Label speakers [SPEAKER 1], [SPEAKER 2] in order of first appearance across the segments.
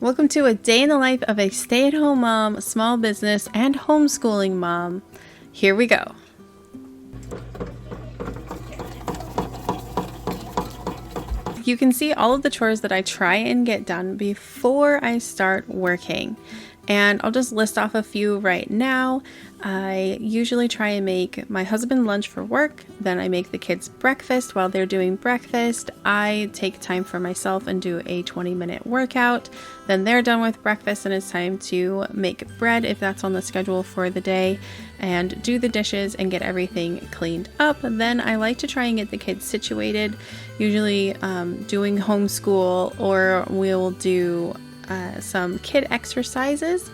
[SPEAKER 1] Welcome to a day in the life of a stay-at-home mom, small business, and homeschooling mom. Here we go. You can see all of the chores that I try and get done before I start working. And I'll just list off a few right now. I usually try and make my husband lunch for work. Then I make the kids breakfast. While they're doing breakfast, I take time for myself and do a 20-minute workout. Then they're done with breakfast and it's time to make bread if that's on the schedule for the day, and do the dishes and get everything cleaned up. Then I like to try and get the kids situated, usually doing homeschool, or we'll do some kid exercises.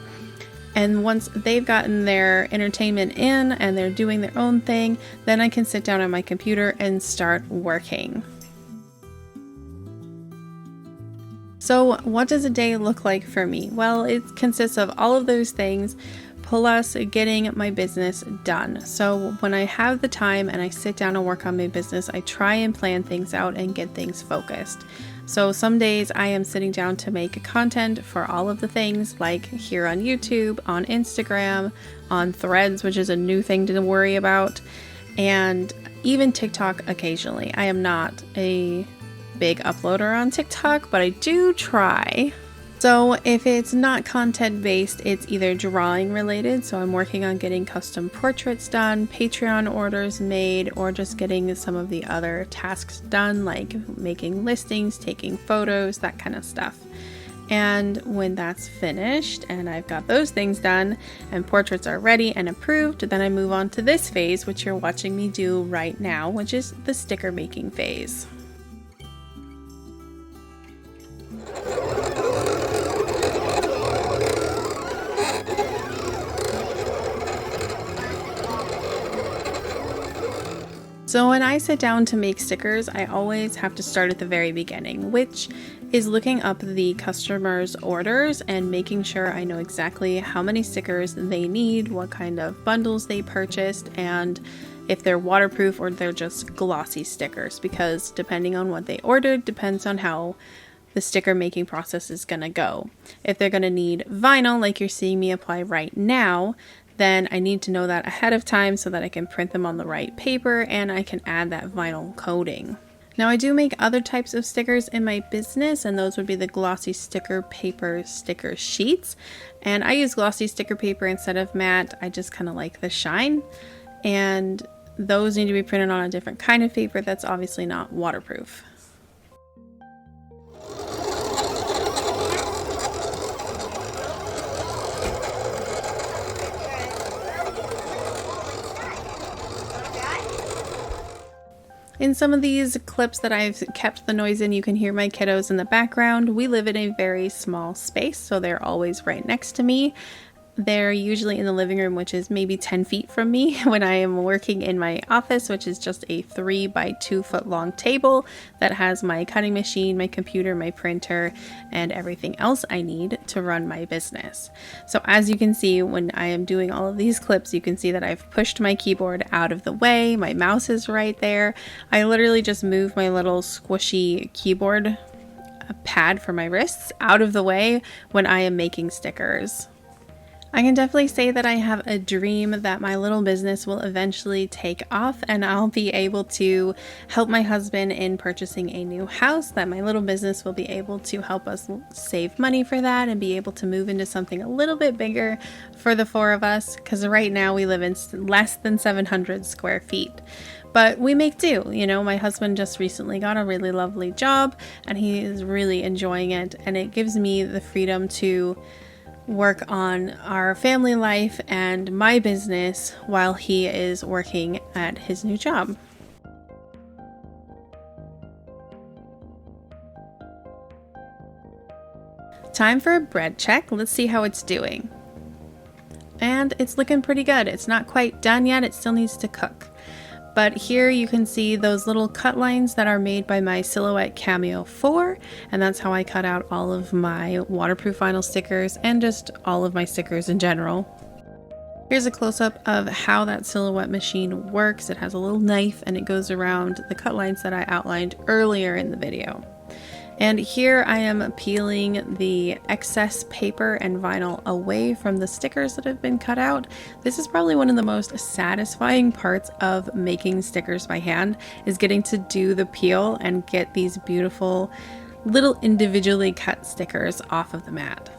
[SPEAKER 1] And once they've gotten their entertainment in and they're doing their own thing, then I can sit down on my computer and start working. So what does a day look like for me? Well, it consists of all of those things plus getting my business done. So when I have the time and I sit down and work on my business, I try and plan things out and get things focused. So some days I am sitting down to make content for all of the things, like here on YouTube, on Instagram, on Threads, which is a new thing to worry about, and even TikTok occasionally. I am not a big uploader on TikTok, but I do try. So if it's not content based, it's either drawing related. So I'm working on getting custom portraits done, Patreon orders made, or just getting some of the other tasks done, like making listings, taking photos, that kind of stuff. And when that's finished and I've got those things done and portraits are ready and approved, then I move on to this phase, which you're watching me do right now, which is the sticker making phase. So when I sit down to make stickers, I always have to start at the very beginning, which is looking up the customer's orders and making sure I know exactly how many stickers they need, what kind of bundles they purchased, and if they're waterproof or they're just glossy stickers, because depending on what they ordered depends on how the sticker making process is going to go. If they're going to need vinyl, like you're seeing me apply right now, then I need to know that ahead of time so that I can print them on the right paper and I can add that vinyl coating. Now I do make other types of stickers in my business, and those would be the glossy sticker paper sticker sheets. And I use glossy sticker paper instead of matte. I just kind of like the shine. And those need to be printed on a different kind of paper that's obviously not waterproof. In some of these clips that I've kept the noise in, you can hear my kiddos in the background. We live in a very small space, so they're always right next to me. They're usually in the living room, which is maybe 10 feet from me when I am working in my office, which is just a 3 by 2 foot long table that has my cutting machine, my computer, my printer, and everything else I need to run my business. So as you can see, when I am doing all of these clips, you can see that I've pushed my keyboard out of the way. My mouse is right there. I literally just moved my little squishy keyboard pad for my wrists out of the way when I am making stickers. I can definitely say that I have a dream that my little business will eventually take off and I'll be able to help my husband in purchasing a new house, that my little business will be able to help us save money for that and be able to move into something a little bit bigger for the four of us, because right now we live in less than 700 square feet. But we make do. You know, my husband just recently got a really lovely job and he is really enjoying it, and it gives me the freedom to work on our family life and my business while he is working at his new job. Time for a bread check. Let's see how it's doing. And it's looking pretty good. It's not quite done yet. It still needs to cook. But here you can see those little cut lines that are made by my Silhouette Cameo 4, and that's how I cut out all of my waterproof vinyl stickers and just all of my stickers in general. Here's a close-up of how that Silhouette machine works. It has a little knife and it goes around the cut lines that I outlined earlier in the video. And here I am peeling the excess paper and vinyl away from the stickers that have been cut out. This is probably one of the most satisfying parts of making stickers by hand, is getting to do the peel and get these beautiful little individually cut stickers off of the mat.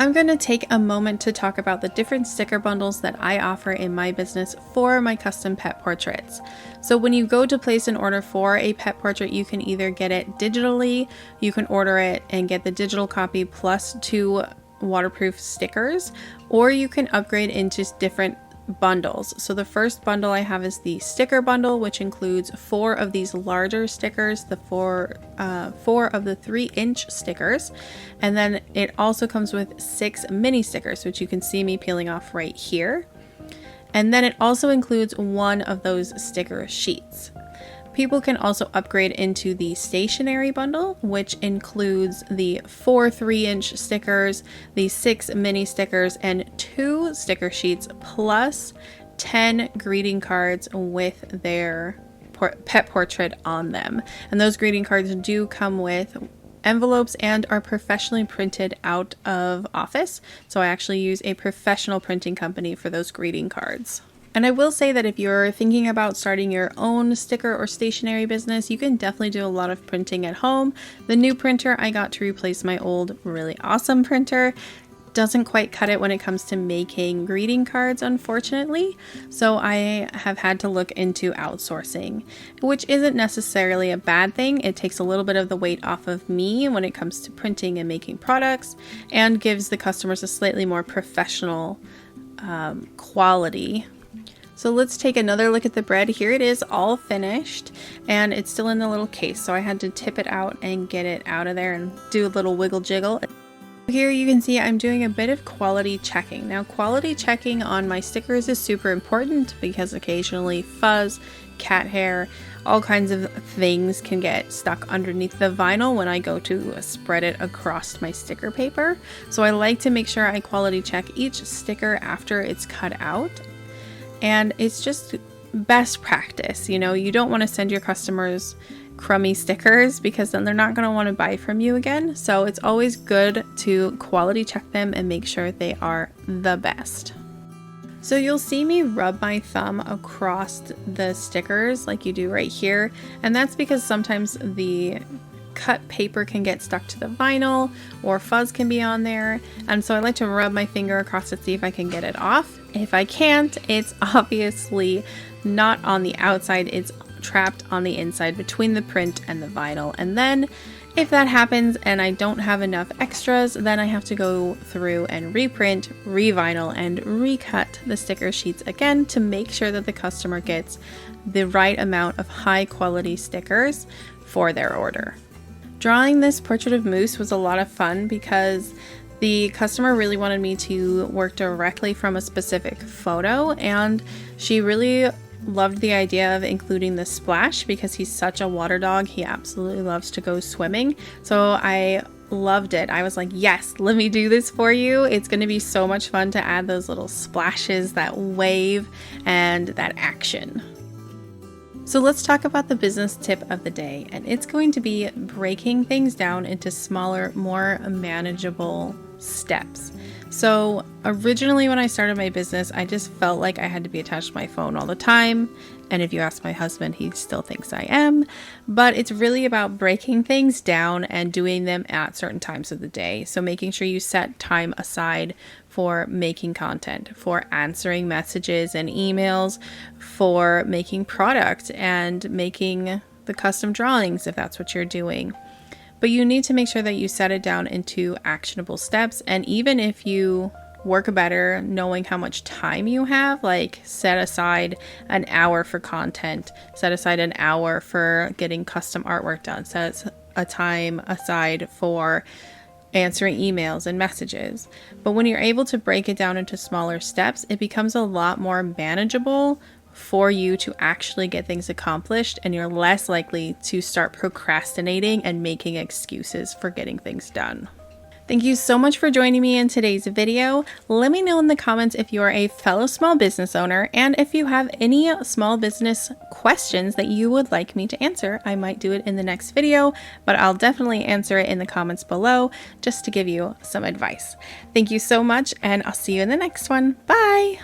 [SPEAKER 1] I'm going to take a moment to talk about the different sticker bundles that I offer in my business for my custom pet portraits. So when you go to place an order for a pet portrait, you can either get it digitally, you can order it and get the digital copy plus 2 waterproof stickers, or you can upgrade into different bundles. So the first bundle I have is the sticker bundle, which includes 4 of these larger stickers, the 4 of the 3-inch stickers, and then it also comes with 6 mini stickers, which you can see me peeling off right here. And then it also includes 1 of those sticker sheets. People can also upgrade into the stationery bundle, which includes the 4 3-inch stickers, the 6 mini stickers, and 2 sticker sheets, plus 10 greeting cards with their pet portrait on them. And those greeting cards do come with envelopes and are professionally printed out of office. So I actually use a professional printing company for those greeting cards. And I will say that if you're thinking about starting your own sticker or stationery business, you can definitely do a lot of printing at home. The new printer I got to replace my old really awesome printer doesn't quite cut it when it comes to making greeting cards, unfortunately. So I have had to look into outsourcing, which isn't necessarily a bad thing. It takes a little bit of the weight off of me when it comes to printing and making products, and gives the customers a slightly more professional quality. So let's take another look at the bread. Here it is, all finished, and it's still in the little case. So I had to tip it out and get it out of there and do a little wiggle jiggle. Here you can see I'm doing a bit of quality checking. Now, quality checking on my stickers is super important because occasionally fuzz, cat hair, all kinds of things can get stuck underneath the vinyl when I go to spread it across my sticker paper. So I like to make sure I quality check each sticker after it's cut out. And it's just best practice. You know, you don't want to send your customers crummy stickers because then they're not going to want to buy from you again. So it's always good to quality check them and make sure they are the best. So you'll see me rub my thumb across the stickers like you do right here. And that's because sometimes the cut paper can get stuck to the vinyl or fuzz can be on there. And so I like to rub my finger across to see if I can get it off. If I can't, it's obviously not on the outside, it's trapped on the inside between the print and the vinyl. And then if that happens and I don't have enough extras, then I have to go through and reprint, revinyl, and recut the sticker sheets again to make sure that the customer gets the right amount of high quality stickers for their order. Drawing this portrait of Moose was a lot of fun because the customer really wanted me to work directly from a specific photo, and she really loved the idea of including the splash because he's such a water dog. He absolutely loves to go swimming. So I loved it. I was like, yes, let me do this for you. It's going to be so much fun to add those little splashes, that wave, and that action. So let's talk about the business tip of the day, and it's going to be breaking things down into smaller, more manageable steps. So originally when I started my business, I just felt like I had to be attached to my phone all the time. And if you ask my husband, he still thinks I am. But it's really about breaking things down and doing them at certain times of the day. So making sure you set time aside for making content, for answering messages and emails, for making product and making the custom drawings if that's what you're doing. But you need to make sure that you set it down into actionable steps. And even if you work better knowing how much time you have, like set aside an hour for content, set aside an hour for getting custom artwork done, set a time aside for answering emails and messages. But when you're able to break it down into smaller steps, it becomes a lot more manageable for you to actually get things accomplished, and you're less likely to start procrastinating and making excuses for getting things done. Thank you so much for joining me in today's video. Let me know in the comments if you are a fellow small business owner and if you have any small business questions that you would like me to answer. I might do it in the next video, but I'll definitely answer it in the comments below just to give you some advice. Thank you so much, and I'll see you in the next one. Bye!